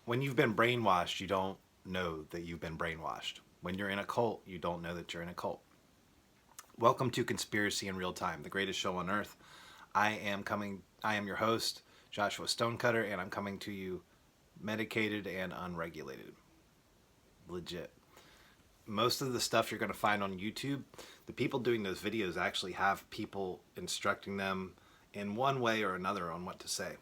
When you've been brainwashed, you don't know that you've been brainwashed. When you're in a cult, you don't know that you're in a cult. Welcome to Conspiracy in Real Time, the greatest show on earth. I am your host, Joshua Stonecutter, and I'm coming to you medicated and unregulated. Legit. Most of the stuff you're going to find on YouTube, the people doing those videos actually have people instructing them in one way or another on what to say.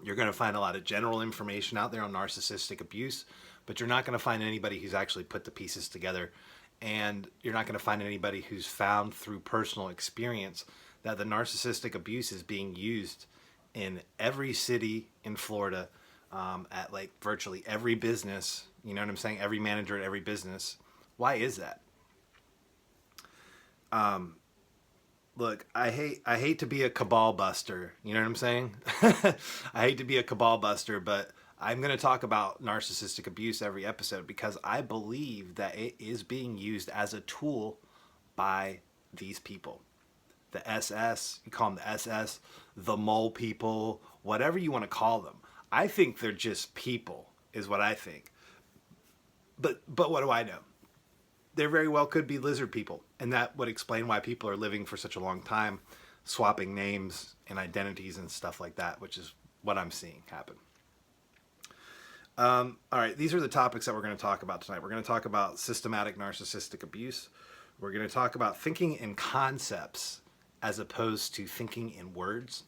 You're going to find a lot of general information out there on narcissistic abuse, but you're not going to find anybody who's actually put the pieces together, and you're not going to find anybody who's found through personal experience that the narcissistic abuse is being used in every city in Florida, at like virtually every business. You know what I'm saying? Every manager at every business. Why is that? Look, I hate to be a cabal buster. You know what I'm saying? I hate to be a cabal buster, but I'm going to talk about narcissistic abuse every episode because I believe that it is being used as a tool by these people. The SS, you call them the SS, the mole people, whatever you want to call them. I think they're just people, is what I think. But what do I know? There very well could be lizard people, and that would explain why people are living for such a long time, swapping names and identities and stuff like that, which is what I'm seeing happen. All right, these are the topics that we're going to talk about tonight. We're going to talk about systematic narcissistic abuse. We're going to talk about thinking in concepts as opposed to thinking in words.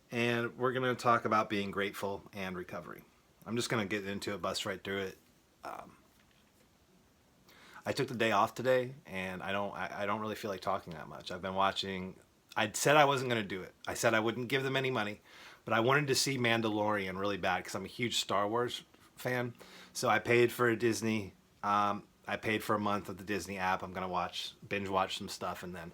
And we're going to talk about being grateful and recovery. I'm just going to get into it, bust right through it. I took the day off today, and I don't really feel like talking that much. I've been watching. I said I wasn't going to do it. I said I wouldn't give them any money, but I wanted to see Mandalorian really bad because I'm a huge Star Wars fan. So I paid for a Disney. I paid for a month of the Disney app. I'm going to binge watch some stuff, and then,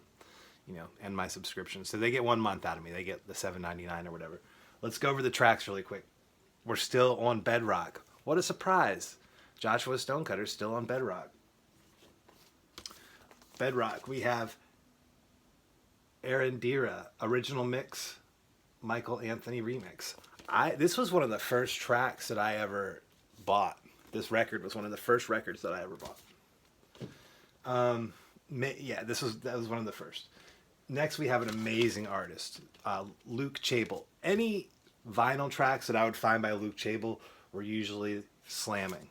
end my subscription. So they get 1 month out of me. They get the $7.99 or whatever. Let's go over the tracks really quick. We're still on Bedrock. What a surprise! Joshua Stonecutter's still on Bedrock. Bedrock, we have Arendira, original mix, Michael Anthony remix. This was one of the first tracks that I ever bought. This record was one of the first records that I ever bought. That was one of the first. Next, we have an amazing artist, Luke Chable. Any vinyl tracks that I would find by Luke Chable were usually slamming.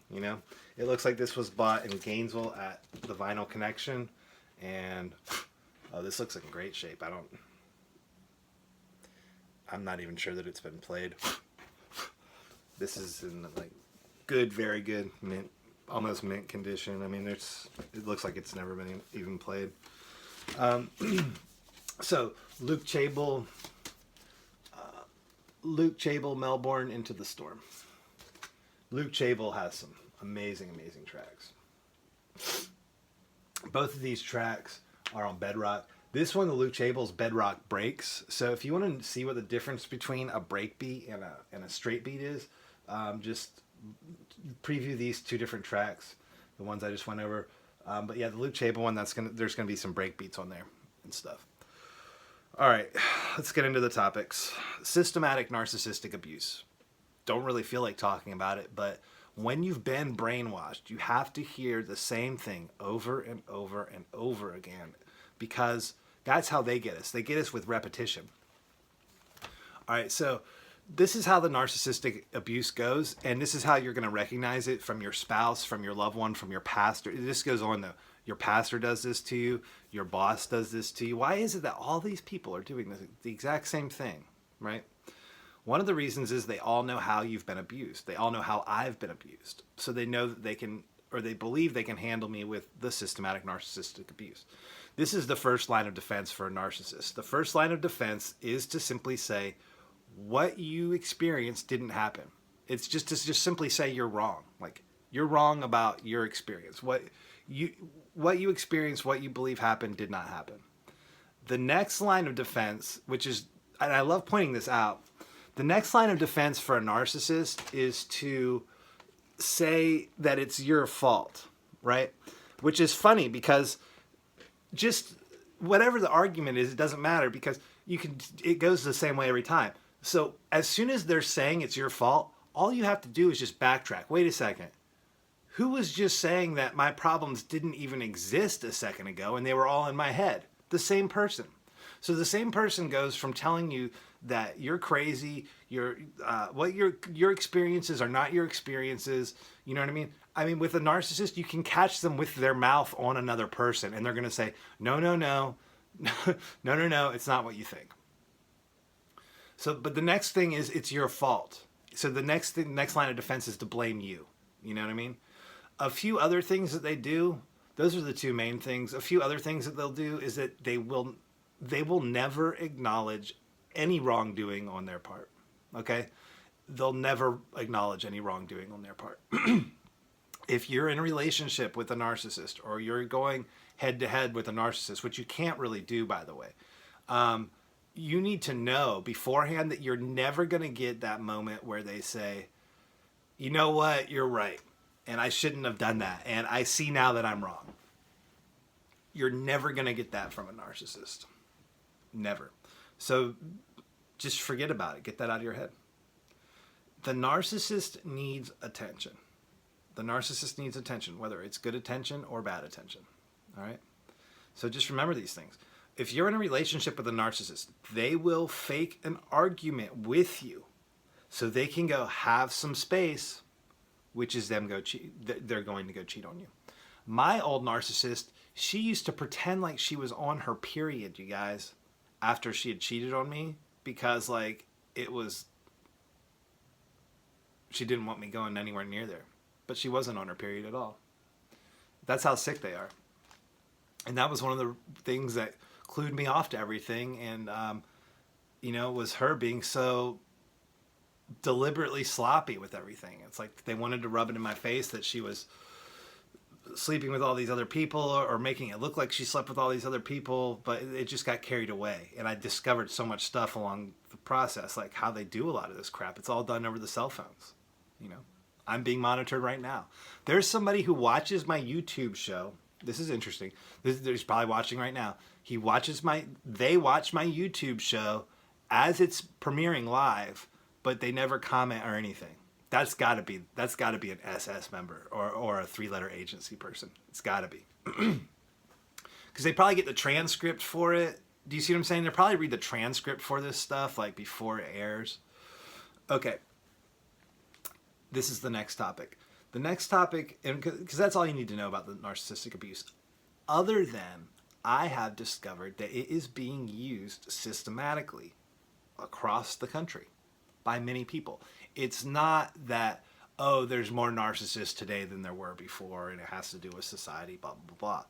It looks like this was bought in Gainesville at the Vinyl Connection. And this looks like in great shape. I'm not even sure that it's been played. This is in like good, very good mint, almost mint condition. I mean, it looks like it's never been even played. So Luke Chable, Melbourne Into the Storm. Luke Chable has some amazing tracks. Both of these tracks are on Bedrock. This one, the Luke Chable's Bedrock breaks. So if you want to see what the difference between a break beat and a straight beat is, just preview these two different tracks, the ones I just went over. But yeah, the Luke Chable one, there's gonna be some break beats on there and stuff. All right, let's get into the topics. Systematic narcissistic abuse. Don't really feel like talking about it, but when you've been brainwashed, you have to hear the same thing over and over and over again because that's how they get us. They get us with repetition. All right, so this is how the narcissistic abuse goes, and this is how you're going to recognize it from your spouse, from your loved one, from your pastor. This goes on, though. Your pastor does this to you. Your boss does this to you. Why is it that all these people are doing the exact same thing, right? One of the reasons is they all know how you've been abused. They all know how I've been abused. So they know that they can, or they believe they can handle me with the systematic narcissistic abuse. This is the first line of defense for a narcissist. The first line of defense is to simply say, what you experienced didn't happen. It's just to just simply say you're wrong. Like, you're wrong about your experience. What you experienced, what you believe happened, did not happen. The next line of defense, which is, and I love pointing this out, the next line of defense for a narcissist is to say that it's your fault, right? Which is funny because just whatever the argument is, it doesn't matter because it goes the same way every time. So as soon as they're saying it's your fault, all you have to do is just backtrack. Wait a second. Who was just saying that my problems didn't even exist a second ago and they were all in my head? The same person. So the same person goes from telling you that you're crazy, what your experiences are not your experiences. You know what I mean? I mean, with a narcissist, you can catch them with their mouth on another person, and they're going to say, no, no, no, no, no, it's not what you think. So, but the next thing is it's your fault. So the next line of defense is to blame you. You know what I mean? A few other things that they do, those are the two main things. A few other things that they'll do is that they will never acknowledge any wrongdoing on their part. Okay? They'll never acknowledge any wrongdoing on their part. If you're in a relationship with a narcissist, or you're going head to head with a narcissist, which you can't really do, by the way, you need to know beforehand that you're never going to get that moment where they say, you know what, you're right, and I shouldn't have done that, and I see now that I'm wrong. You're never going to get that from a narcissist. Never. So just forget about it. Get that out of your head. The narcissist needs attention. The narcissist needs attention, whether it's good attention or bad attention. All right? So just remember these things. If you're in a relationship with a narcissist, they will fake an argument with you so they can go have some space, which is them go cheat. They're going to go cheat on you. My old narcissist, she used to pretend like she was on her period, you guys, after she had cheated on me, because like she didn't want me going anywhere near there. But she wasn't on her period at all. That's how sick they are. And that was one of the things that clued me off to everything. And, was her being so deliberately sloppy with everything. It's like they wanted to rub it in my face that she was sleeping with all these other people, or making it look like she slept with all these other people, but it just got carried away. And I discovered so much stuff along the process, like how they do a lot of this crap. It's all done over the cell phones, I'm being monitored right now. There's somebody who watches my YouTube show. This is interesting. He's probably watching right now. They watch my YouTube show as it's premiering live, but they never comment or anything. That's got to be an SS member or a 3-letter agency person. It's got to be. Because they probably get the transcript for it. Do you see what I'm saying? They'll probably read the transcript for this stuff like before it airs. Okay. This is the next topic. The next topic, because that's all you need to know about the narcissistic abuse, other than I have discovered that it is being used systematically across the country by many people. It's not that, there's more narcissists today than there were before, and it has to do with society, blah, blah, blah.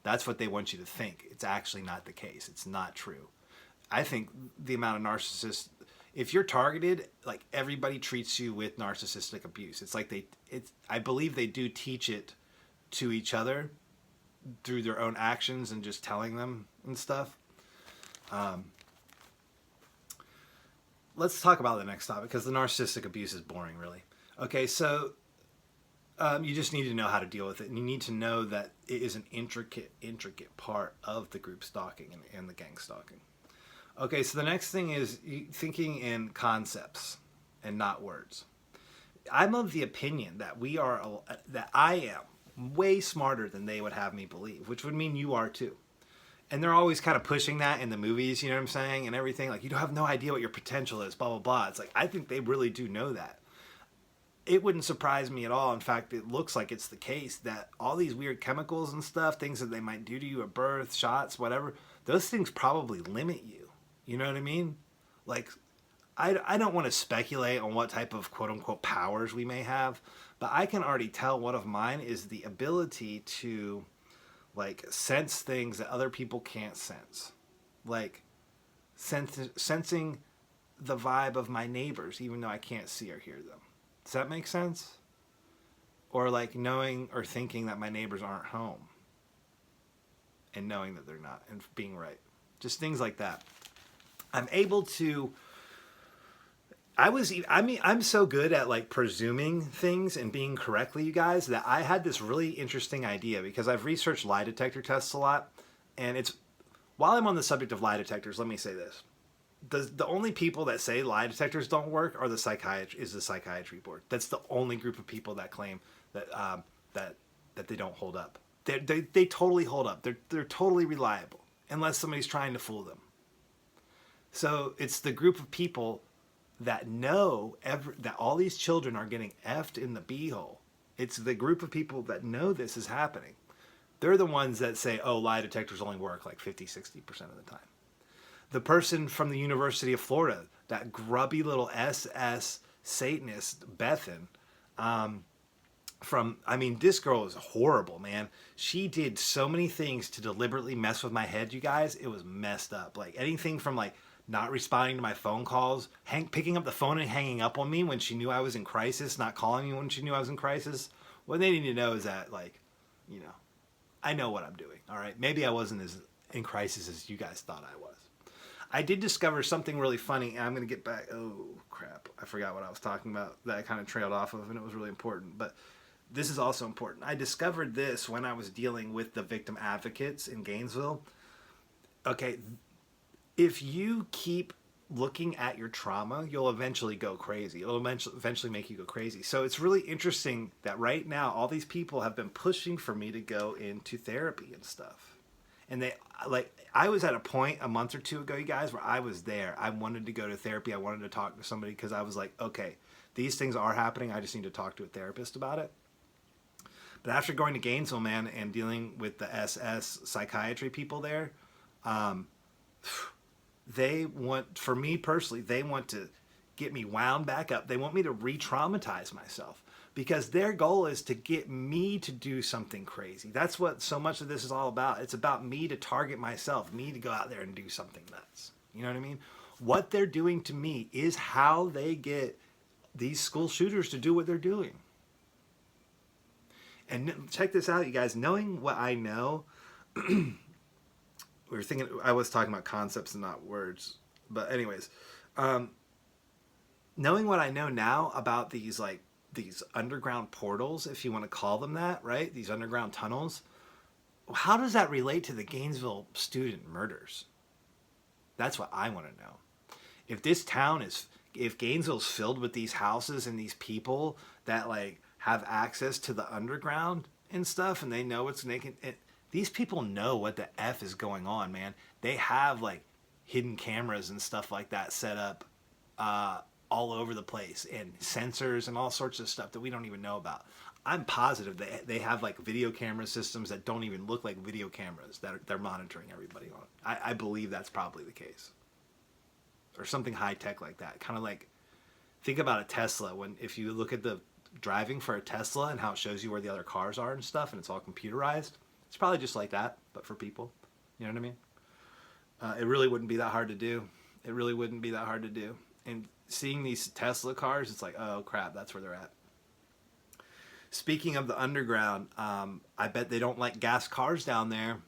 That's what they want you to think. It's actually not the case. It's not true. I think the amount of narcissists, if you're targeted, like everybody treats you with narcissistic abuse. It's like I believe they do teach it to each other through their own actions and just telling them and stuff. Let's talk about the next topic, because the narcissistic abuse is boring, really. Okay, so you just need to know how to deal with it, and you need to know that it is an intricate part of the group stalking and the gang stalking. Okay, so the next thing is thinking in concepts and not words. I'm of the opinion that I am way smarter than they would have me believe, which would mean you are too. And they're always kind of pushing that in the movies, you know what I'm saying, and everything. Like, you don't have no idea what your potential is, blah, blah, blah. It's like, I think they really do know that. It wouldn't surprise me at all. In fact, it looks like it's the case that all these weird chemicals and stuff, things that they might do to you at birth, shots, whatever, those things probably limit you. You know what I mean? Like, I don't want to speculate on what type of quote-unquote powers we may have, but I can already tell one of mine is the ability to, like, sense things that other people can't sense. Like, sensing the vibe of my neighbors, even though I can't see or hear them. Does that make sense? Or, like, knowing or thinking that my neighbors aren't home and knowing that they're not and being right. Just things like that. I'm able to, I'm so good at like presuming things and being correctly, you guys, that I had this really interesting idea, because I've researched lie detector tests a lot. And while I'm on the subject of lie detectors, let me say this. the only people that say lie detectors don't work are the psychiatry board. That's the only group of people that claim that that they don't hold up. They totally hold up. They're totally reliable unless somebody's trying to fool them. So it's the group of people that know that all these children are getting effed in the beehole. It's the group of people that know this is happening. They're the ones that say, oh, lie detectors only work like 50-60% of the time. The person from the University of Florida, that grubby little SS Satanist, Bethan, this girl is horrible, man. She did so many things to deliberately mess with my head, you guys. It was messed up. Like anything from like not responding to my phone calls, picking up the phone and hanging up on me when she knew I was in crisis, not calling me when she knew I was in crisis. What they need to know is that, like, you know, I know what I'm doing, all right? Maybe I wasn't as in crisis as you guys thought I was. I did discover something really funny, and I'm going to get back. Oh, crap. I forgot what I was talking about that I kind of trailed off of, and it was really important. But this is also important. I discovered this when I was dealing with the victim advocates in Gainesville. Okay, if you keep looking at your trauma, you'll eventually go crazy. It'll eventually make you go crazy. So it's really interesting that right now, all these people have been pushing for me to go into therapy and stuff. And I was at a point a month or two ago, you guys, where I was there. I wanted to go to therapy. I wanted to talk to somebody because I was like, okay, these things are happening. I just need to talk to a therapist about it. But after going to Gainesville, man, and dealing with the SS psychiatry people there, for me personally, they want to get me wound back up. They want me to re-traumatize myself because their goal is to get me to do something crazy. That's what so much of this is all about. It's about me to target myself, me to go out there and do something nuts. You know what I mean? What they're doing to me is how they get these school shooters to do what they're doing. And check this out, you guys. Knowing what I know, I was talking about concepts and not words. But anyways, knowing what I know now about these underground portals, if you want to call them that, right? These underground tunnels. How does that relate to the Gainesville student murders? That's what I want to know. If Gainesville's filled with these houses and these people that like have access to the underground and stuff, and they know what's naked, these people know what the F is going on, man. They have like hidden cameras and stuff like that set up all over the place, and sensors and all sorts of stuff that we don't even know about. I'm positive they have like video camera systems that don't even look like video cameras that they're monitoring everybody on. I believe that's probably the case. Or something high tech like that. Kind of like, think about a Tesla. If you look at the driving for a Tesla and how it shows you where the other cars are and stuff, and it's all computerized, it's probably just like that, but for people. You know what I mean? It really wouldn't be that hard to do. It really wouldn't be that hard to do. And seeing these Tesla cars, it's like, oh crap, that's where they're at. Speaking of the underground, I bet they don't like gas cars down there.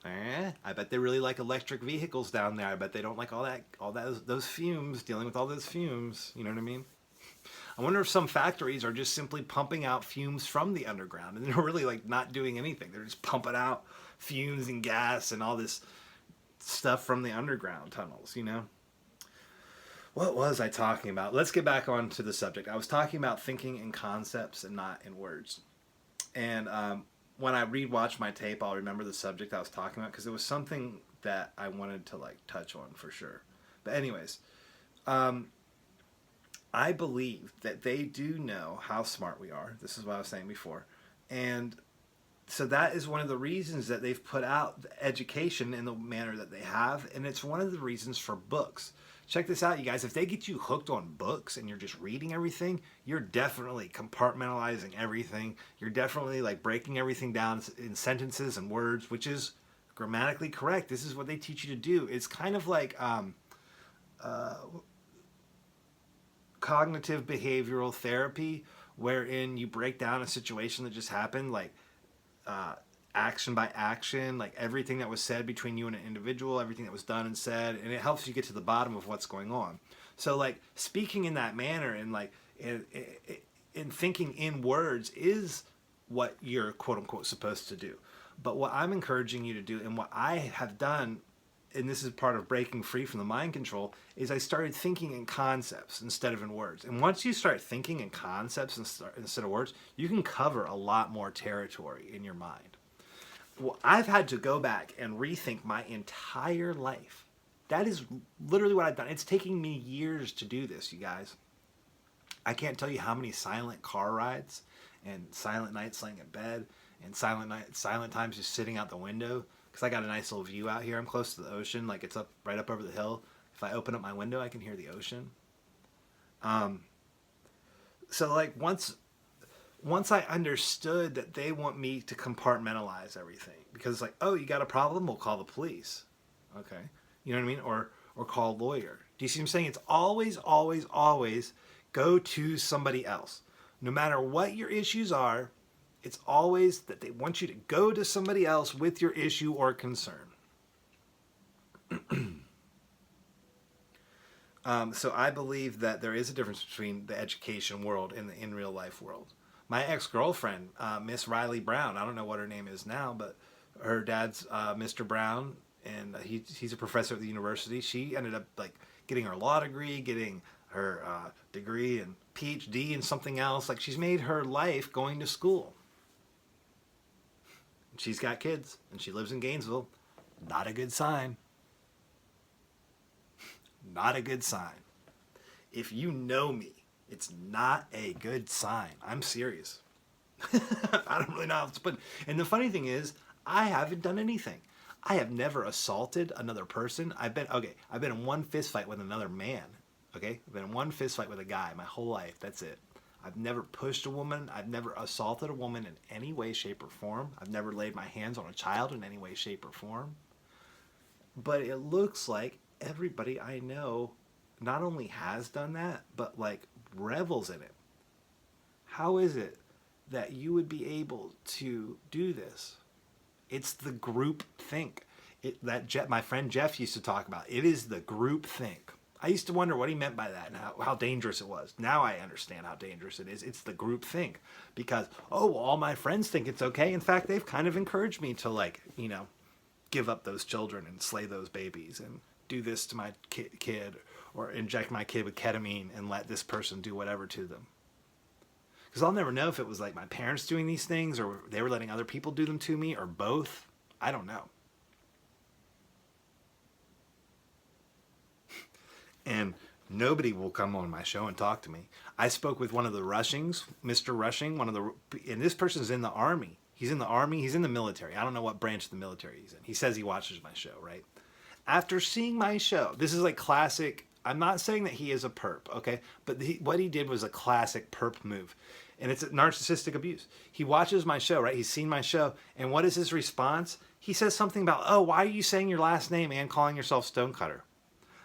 I bet they really like electric vehicles down there. I bet they don't like those fumes, dealing with all those fumes. You know what I mean? I wonder if some factories are just simply pumping out fumes from the underground, and they're really like not doing anything. They're just pumping out fumes and gas and all this stuff from the underground tunnels, you know? What was I talking about? Let's get back onto the subject. I was talking about thinking in concepts and not in words. And when I rewatch my tape, I'll remember the subject I was talking about because it was something that I wanted to like touch on for sure. But anyways, I believe that they do know how smart we are. This is what I was saying before. And so that is one of the reasons that they've put out the education in the manner that they have. And it's one of the reasons for books. Check this out, you guys. If they get you hooked on books and you're just reading everything, you're definitely compartmentalizing everything. You're definitely like breaking everything down in sentences and words, which is grammatically correct. This is what they teach you to do. It's kind of like cognitive behavioral therapy, wherein you break down a situation that just happened, like action by action, like everything that was said between you and an individual, everything that was done and said, and it helps you get to the bottom of what's going on. So like speaking in that manner and like in thinking in words is what you're quote unquote supposed to do. But what I'm encouraging you to do, and what I have done and this is part of breaking free from the mind control, is I started thinking in concepts instead of in words. And once you start thinking in concepts instead of words, you can cover a lot more territory in your mind. Well, I've had to go back and rethink my entire life. That is literally what I've done. It's taking me years to do this, you guys. I can't tell you how many silent car rides and silent nights laying in bed and silent times just sitting out the window, because I got a nice little view out here. I'm close to the ocean, like it's up right up over the hill. If I open up my window, I can hear the ocean. So like once I understood that they want me to compartmentalize everything, because it's like, oh, you got a problem? We'll call the police. Okay. You know what I mean? Or call a lawyer. Do you see what I'm saying? It's always, always, always go to somebody else. No matter what your issues are, it's always that they want you to go to somebody else with your issue or concern. So I believe that there is a difference between the education world and the in real life world. My ex-girlfriend, Miss Riley Brown, I don't know what her name is now, but her dad's Mr. Brown, and he's a professor at the university. She ended up like getting her law degree, getting her degree and PhD in something else. Like she's made her life going to school. She's got kids and she lives in Gainesville. Not a good sign. Not a good sign. If you know me, it's not a good sign. I'm serious. I don't really know how to put it. And the funny thing is, I haven't done anything. I have never assaulted another person. I've been in one fist fight with another man. Okay? I've been in one fist fight with a guy my whole life. That's it. I've never pushed a woman. I've never assaulted a woman in any way, shape, or form. I've never laid my hands on a child in any way, shape, or form. But it looks like everybody I know not only has done that, but like revels in it. How is it that you would be able to do this? It's the group think. My friend Jeff used to talk about. It is the group think. I used to wonder what he meant by that and how dangerous it was. Now I understand how dangerous it is. It's the group think. Because, all my friends think it's okay. In fact, they've kind of encouraged me to give up those children and slay those babies and do this to my kid or inject my kid with ketamine and let this person do whatever to them. Because I'll never know if it was like my parents doing these things or they were letting other people do them to me or both. I don't know. And nobody will come on my show and talk to me. I spoke with one of the Rushings, Mr. Rushing, and this person's in the Army. He's in the Army, he's in the military. I don't know what branch of the military he's in. He says he watches my show, right? After seeing my show, this is like classic, I'm not saying that he is a perp, okay? But what he did was a classic perp move. And it's narcissistic abuse. He watches my show, right? He's seen my show. And what is his response? He says something about, why are you saying your last name and calling yourself Stonecutter?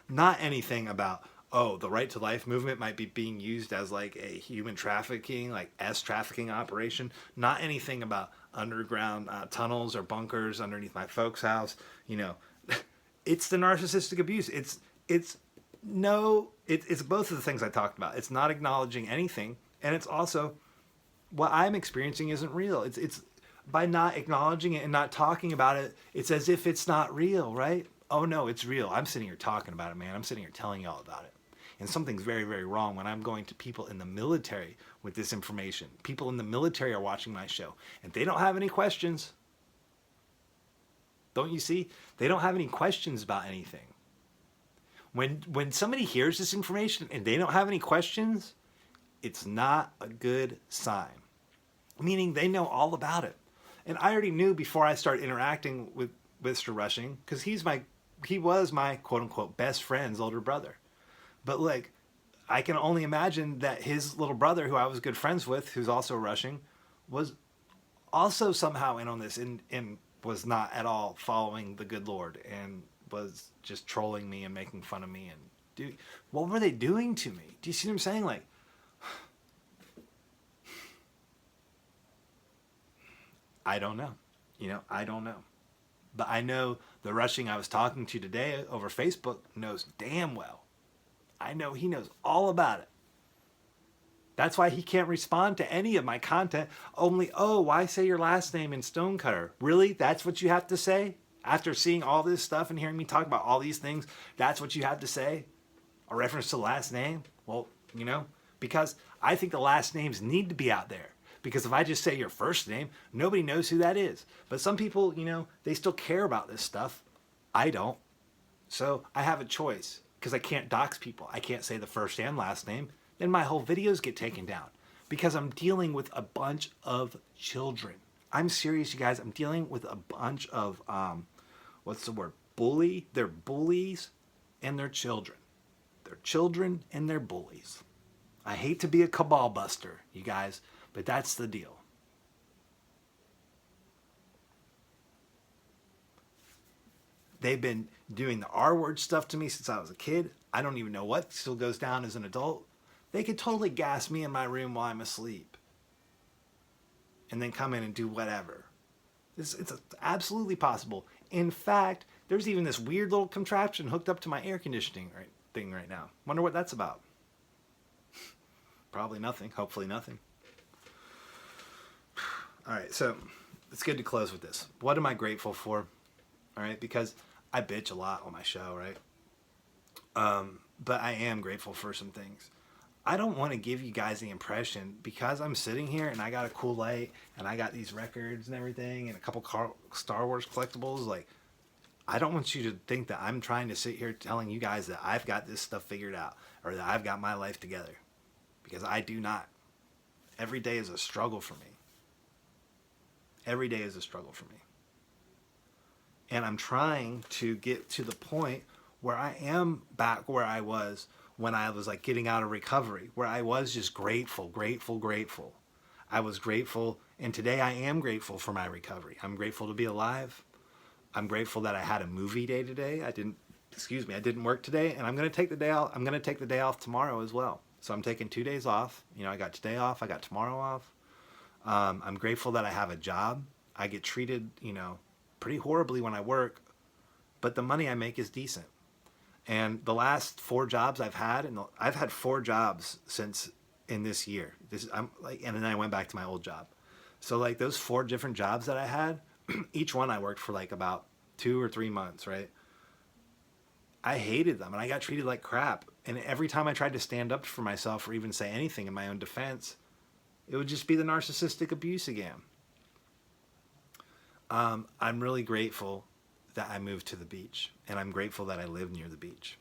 Not anything about, the Right to Life movement might be being used as like a human trafficking, like trafficking operation. Not anything about underground tunnels or bunkers underneath my folks' house. It's the narcissistic abuse. It's both of the things I talked about. It's not acknowledging anything, and it's also what I'm experiencing isn't real. It's by not acknowledging it and not talking about it, it's as if it's not real, right? Oh no, it's real. I'm sitting here talking about it, man. I'm sitting here telling y'all about it. And something's very, very wrong when I'm going to people in the military with this information. People in the military are watching my show, and they don't have any questions. Don't you see? They don't have any questions about anything. When somebody hears this information and they don't have any questions, it's not a good sign. Meaning they know all about it. And I already knew before I started interacting with Mr. Rushing, because he was my quote-unquote best friend's older brother. But like, I can only imagine that his little brother, who I was good friends with, who's also Rushing, was also somehow in on this and was not at all following the good Lord and was just trolling me and making fun of me. And what were they doing to me? Do you see what I'm saying? Like, I don't know. I don't know. But I know the Rushing I was talking to today over Facebook knows damn well. I know he knows all about it. That's why he can't respond to any of my content. Only, why say your last name in Stonecutter? Really? That's what you have to say? After seeing all this stuff and hearing me talk about all these things, that's what you have to say? A reference to the last name? Well, because I think the last names need to be out there. Because if I just say your first name, nobody knows who that is. But some people, they still care about this stuff. I don't. So I have a choice because I can't dox people. I can't say the first and last name. Then my whole videos get taken down because I'm dealing with a bunch of children. I'm serious, you guys. I'm dealing with a bunch of, what's the word? They're bullies and they're children. They're children and they're bullies. I hate to be a cabal buster, you guys, but that's the deal. They've been doing the R-word stuff to me since I was a kid. I don't even know what still goes down as an adult. They could totally gas me in my room while I'm asleep and then come in and do whatever. It's absolutely possible. In fact, there's even this weird little contraption hooked up to my air conditioning thing right now. Wonder what that's about. Probably nothing. Hopefully nothing. All right, so it's good to close with this. What am I grateful for? All right, because I bitch a lot on my show, right? But I am grateful for some things. I don't want to give you guys the impression, because I'm sitting here and I got a cool light and I got these records and everything and a couple Star Wars collectibles, like, I don't want you to think that I'm trying to sit here telling you guys that I've got this stuff figured out or that I've got my life together, because I do not. Every day is a struggle for me. Every day is a struggle for me. And I'm trying to get to the point where I am back where I was when I was like getting out of recovery, where I was just grateful. I was grateful, and today I am grateful for my recovery. I'm grateful to be alive. I'm grateful that I had a movie day today. I didn't work today, and I'm going to take the day off. I'm going to take the day off tomorrow as well. So I'm taking 2 days off. I got today off. I got tomorrow off. I'm grateful that I have a job. I get treated, pretty horribly when I work, but the money I make is decent. And the last 4 jobs I've had, and I've had 4 jobs since in this year. And then I went back to my old job. So like those 4 different jobs that I had, each one I worked for like about 2 or 3 months, right? I hated them and I got treated like crap. And every time I tried to stand up for myself or even say anything in my own defense, it would just be the narcissistic abuse again. I'm really grateful that I moved to the beach, and I'm grateful that I live near the beach.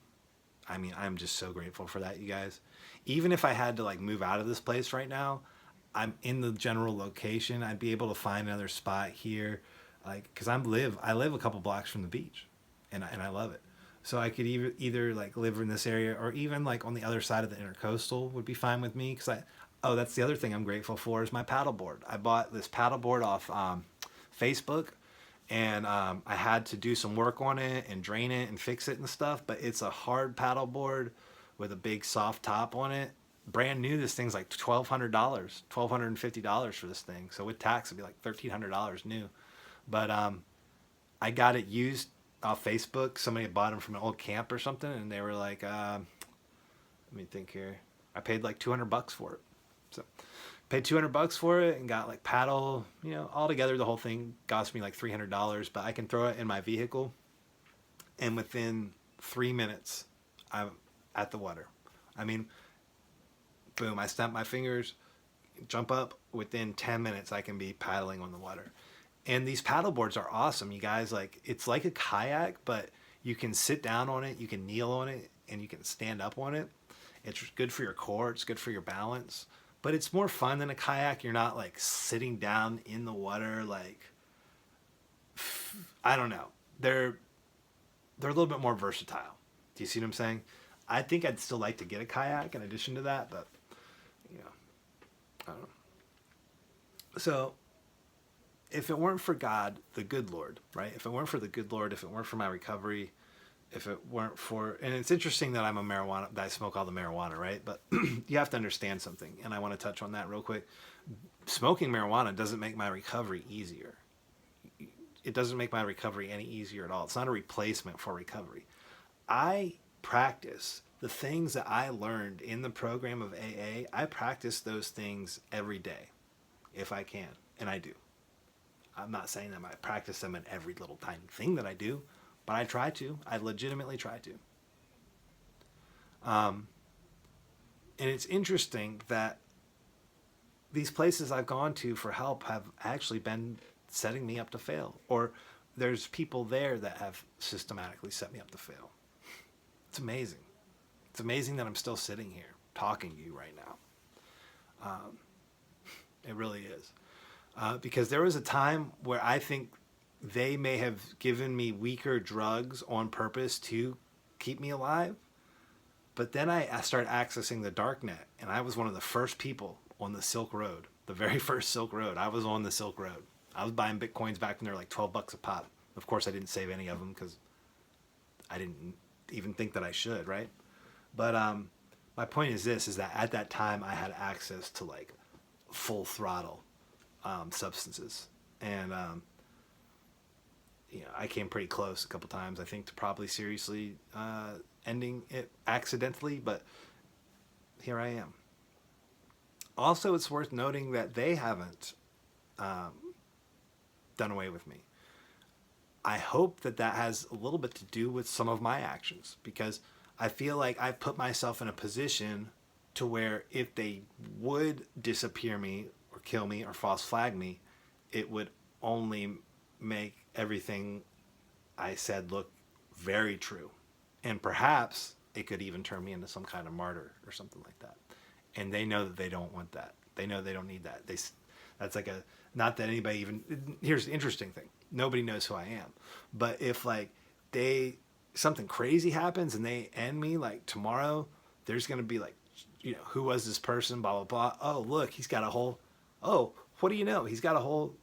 I mean, I'm just so grateful for that, you guys. Even if I had to like move out of this place right now, I'm in the general location. I'd be able to find another spot here, like, because I live a couple blocks from the beach, and I love it. So I could either like live in this area, or even like on the other side of the intercoastal would be fine with me. Because that's the other thing I'm grateful for is my paddleboard. I bought this paddleboard off Facebook, and I had to do some work on it and drain it and fix it and stuff, but it's a hard paddleboard with a big soft top on it. Brand new, this thing's like $1,250 for this thing. So with tax, it'd be like $1,300 new. But I got it used off Facebook. Somebody had bought them from an old camp or something, and they were like, let me think here. I paid like $200 for it. So paid $200 for it and got like paddle, altogether the whole thing cost me like $300, but I can throw it in my vehicle, and within 3 minutes I'm at the water. I mean, boom, I snap my fingers, jump up, within 10 minutes I can be paddling on the water. And these paddle boards are awesome, you guys. Like, it's like a kayak, but you can sit down on it, you can kneel on it, and you can stand up on it. It's good for your core, it's good for your balance. But it's more fun than a kayak. You're not like sitting down in the water. Like, I don't know. They're a little bit more versatile. Do you see what I'm saying? I think I'd still like to get a kayak in addition to that, but I don't know. So if it weren't for God, the good Lord, right? If it weren't for the good Lord, if it weren't for my recovery, if it weren't for, and it's interesting that that I smoke all the marijuana, right? But you have to understand something, and I want to touch on that real quick. Smoking marijuana doesn't make my recovery easier. It doesn't make my recovery any easier at all. It's not a replacement for recovery. I practice the things that I learned in the program of AA. I practice those things every day, if I can, and I do. I'm not saying that I practice them in every little tiny thing that I do, but I try to. I legitimately try to. And it's interesting that these places I've gone to for help have actually been setting me up to fail. Or there's people there that have systematically set me up to fail. It's amazing. It's amazing that I'm still sitting here talking to you right now. It really is. Because there was a time where I think they may have given me weaker drugs on purpose to keep me alive. But then I started accessing the dark net, and I was one of the first people on the Silk Road, the very first Silk Road. I was on the Silk Road. I was buying Bitcoins back when they were like $12 a pop. Of course, I didn't save any of them because I didn't even think that I should, right? But my point is this, is that at that time I had access to like full throttle substances. And, you know, I came pretty close a couple times, I think, to probably seriously ending it accidentally, but here I am. Also, it's worth noting that they haven't done away with me. I hope that that has a little bit to do with some of my actions, because I feel like I've put myself in a position to where if they would disappear me or kill me or false flag me, it would only make everything I said look very true. And perhaps it could even turn me into some kind of martyr or something like that. And they know that they don't want that. They know they don't need that. That's like not that anybody even, here's the interesting thing. Nobody knows who I am. But if like something crazy happens and they end me like tomorrow, there's going to be like, you know, who was this person, blah, blah, blah. Oh, look, he's got a whole, oh, what do you know? He's got a whole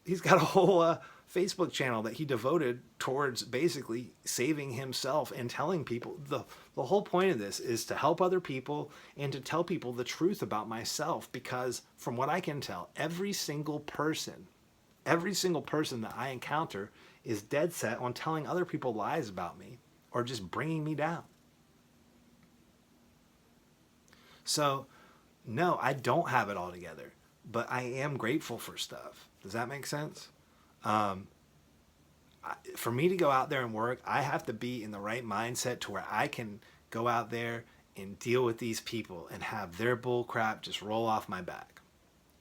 Facebook channel that he devoted towards basically saving himself and telling people. The whole point of this is to help other people and to tell people the truth about myself, because from what I can tell, every single person that I encounter is dead set on telling other people lies about me or just bringing me down. So, no, I don't have it all together, but I am grateful for stuff. Does that make sense? For me to go out there and work, I have to be in the right mindset to where I can go out there and deal with these people and have their bull crap just roll off my back.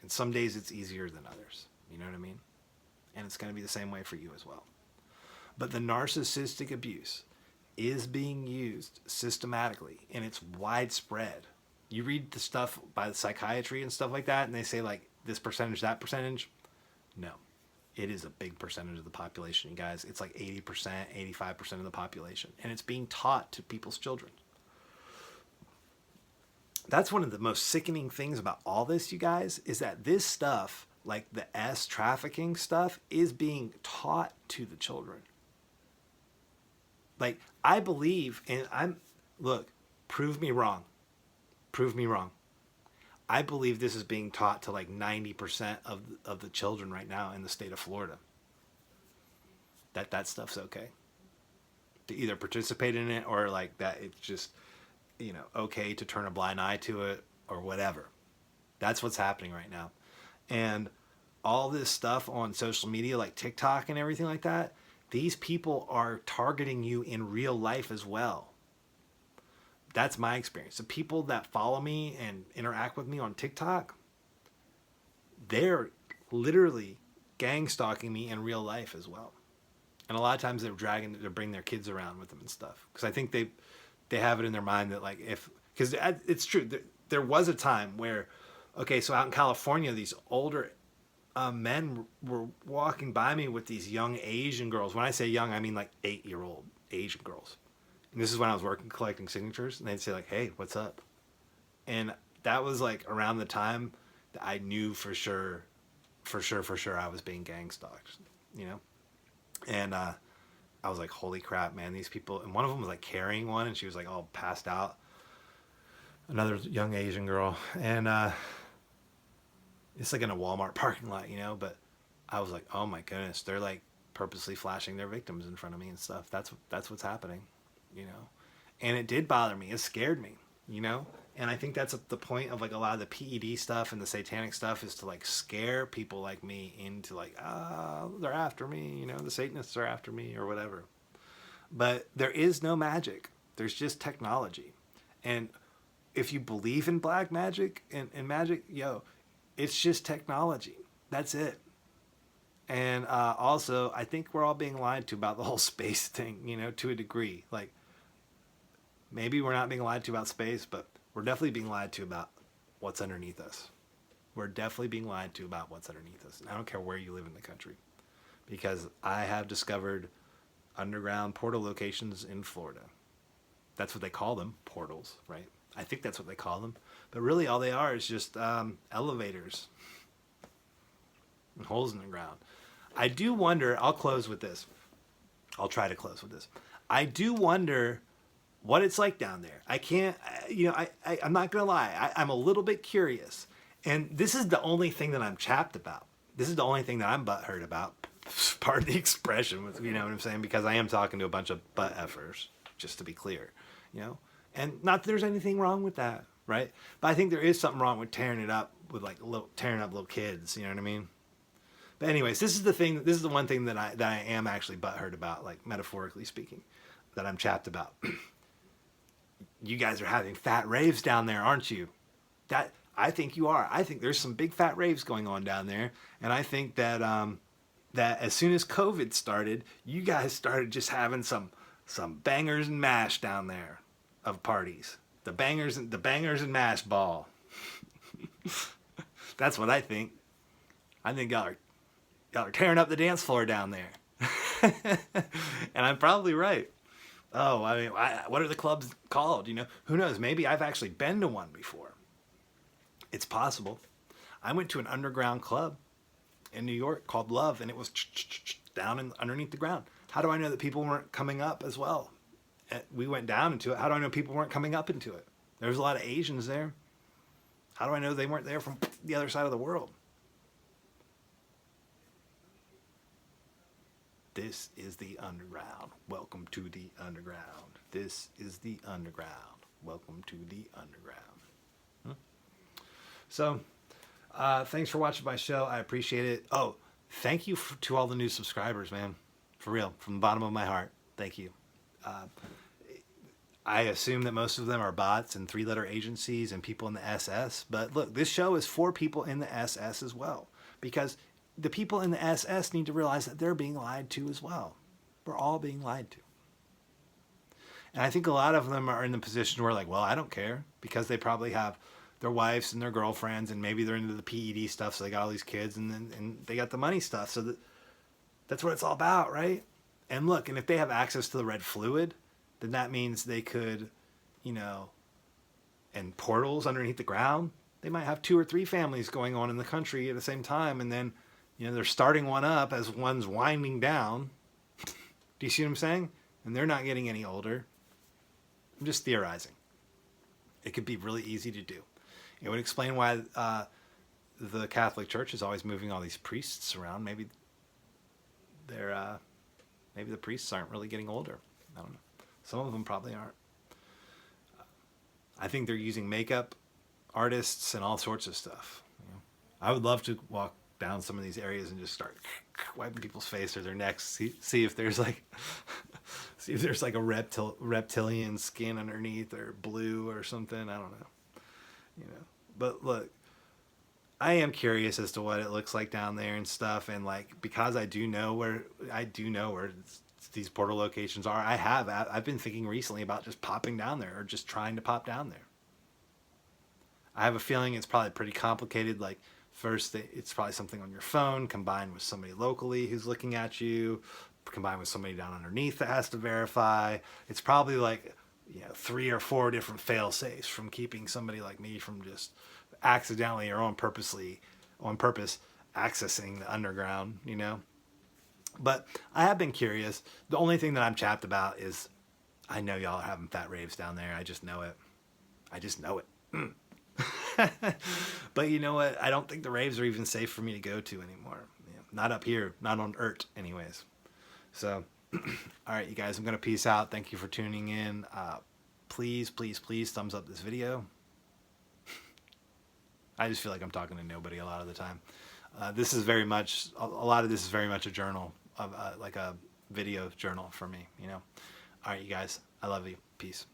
And some days it's easier than others. You know what I mean? And it's going to be the same way for you as well. But the narcissistic abuse is being used systematically, and it's widespread. You read the stuff by the psychiatry and stuff like that, and they say like this percentage, that percentage. No, it is a big percentage of the population, you guys. It's like 80%, 85% of the population, and it's being taught to people's children. That's one of the most sickening things about all this, you guys, is that this stuff, like the trafficking stuff, is being taught to the children. Like, I believe, and look, prove me wrong. Prove me wrong. I believe this is being taught to like 90% of the children right now in the state of Florida. That stuff's okay. To either participate in it or like that it's just, you know, okay to turn a blind eye to it or whatever. That's what's happening right now. And all this stuff on social media like TikTok and everything like that, these people are targeting you in real life as well. That's my experience. The people that follow me and interact with me on TikTok, they're literally gang stalking me in real life as well. And a lot of times they're bring their kids around with them and stuff. Because I think they have it in their mind that like because it's true. There was a time where, okay, so out in California, these older men were walking by me with these young Asian girls. When I say young, I mean like 8-year-old Asian girls. And this is when I was working collecting signatures, and they'd say like, "Hey, what's up?" And that was like around the time that I knew for sure I was being gang stalked, you know. And I was like, "Holy crap, man! These people." And one of them was like carrying one, and she was like all passed out. Another young Asian girl, and it's like in a Walmart parking lot, you know. But I was like, "Oh my goodness!" They're like purposely flashing their victims in front of me and stuff. That's what's happening. You know, and it did bother me. It scared me, you know, And I think that's the point of like a lot of the PED stuff and the satanic stuff, is to like scare people like me into like, they're after me, you know, the Satanists are after me or whatever. But there is no magic. There's just technology. And if you believe in black magic and magic, it's just technology. That's it. And also, I think we're all being lied to about the whole space thing, you know, to a degree. Like, maybe we're not being lied to about space, but we're definitely being lied to about what's underneath us. We're definitely being lied to about what's underneath us. And I don't care where you live in the country, because I have discovered underground portal locations in Florida. That's what they call them, portals, right? I think that's what they call them. But really all they are is just elevators and holes in the ground. I do wonder, I'll close with this. I'll try to close with this. I do wonder what it's like down there. I can't, I'm not going to lie. I'm a little bit curious. And this is the only thing that I'm chapped about. This is the only thing that I'm butthurt about. Pardon the expression, you know what I'm saying? Because I am talking to a bunch of butt effers, just to be clear, you know? And not that there's anything wrong with that, right? But I think there is something wrong with tearing it up with like tearing up little kids, you know what I mean? But anyways, this is the one thing that I am actually butthurt about, like metaphorically speaking, that I'm chapped about. You guys are having fat raves down there, aren't you? That I think you are. I think there's some big fat raves going on down there, and I think that that as soon as COVID started, you guys started just having some bangers and mash down there of parties. The bangers and mash ball. That's what I think. I think y'all are tearing up the dance floor down there. And I'm probably right. Oh, I mean, what are the clubs called? You know, who knows? Maybe I've actually been to one before. It's possible. I went to an underground club in New York called Love, and it was down underneath the ground. How do I know that people weren't coming up as well? We went down into it. How do I know people weren't coming up into it? There was a lot of Asians there. How do I know they weren't there from the other side of the world? This is the underground. Welcome to the underground. This is the underground. Welcome to the underground. So, thanks for watching my show. I appreciate it. Oh, thank you to all the new subscribers, man. For real, from the bottom of my heart. Thank you. I assume that most of them are bots and three-letter agencies and people in the SS. But look, this show is for people in the SS as well. Because the people in the SS need to realize that they're being lied to as well. We're all being lied to. And I think a lot of them are in the position where like, well, I don't care. Because they probably have their wives and their girlfriends, and maybe they're into the PED stuff, so they got all these kids, and they got the money stuff. So that's what it's all about, right? And look, and if they have access to the red fluid, then that means they could, and portals underneath the ground, they might have 2 or 3 families going on in the country at the same time, and then, they're starting one up as one's winding down. Do you see what I'm saying? And they're not getting any older. I'm just theorizing. It could be really easy to do. It would explain why the Catholic Church is always moving all these priests around. Maybe the priests aren't really getting older. I don't know. Some of them probably aren't. I think they're using makeup artists and all sorts of stuff. I would love to walk down some of these areas and just start wiping people's face or their necks, see if there's like a reptilian skin underneath, or blue or something. I don't know. But look, I am curious as to what it looks like down there and stuff, and like, because I do know where these portal locations are. I've been thinking recently about just popping down there, or just trying to pop down there. I have a feeling it's probably pretty complicated. Like, first, it's probably something on your phone combined with somebody locally who's looking at you, combined with somebody down underneath that has to verify. It's probably like 3 or 4 different fail safes from keeping somebody like me from just accidentally or on purpose accessing the underground, But I have been curious. The only thing that I'm chapped about is I know y'all are having fat raves down there. I just know it. But you know what? I don't think the raves are even safe for me to go to anymore. Not up here. Not on Earth anyways. So, all right, you guys, I'm going to peace out. Thank you for tuning in. Please, please, please thumbs up this video. I just feel like I'm talking to nobody a lot of the time. This is very much, a lot of this is very much a journal, of like a video journal for me, you know. All right, you guys, I love you. Peace.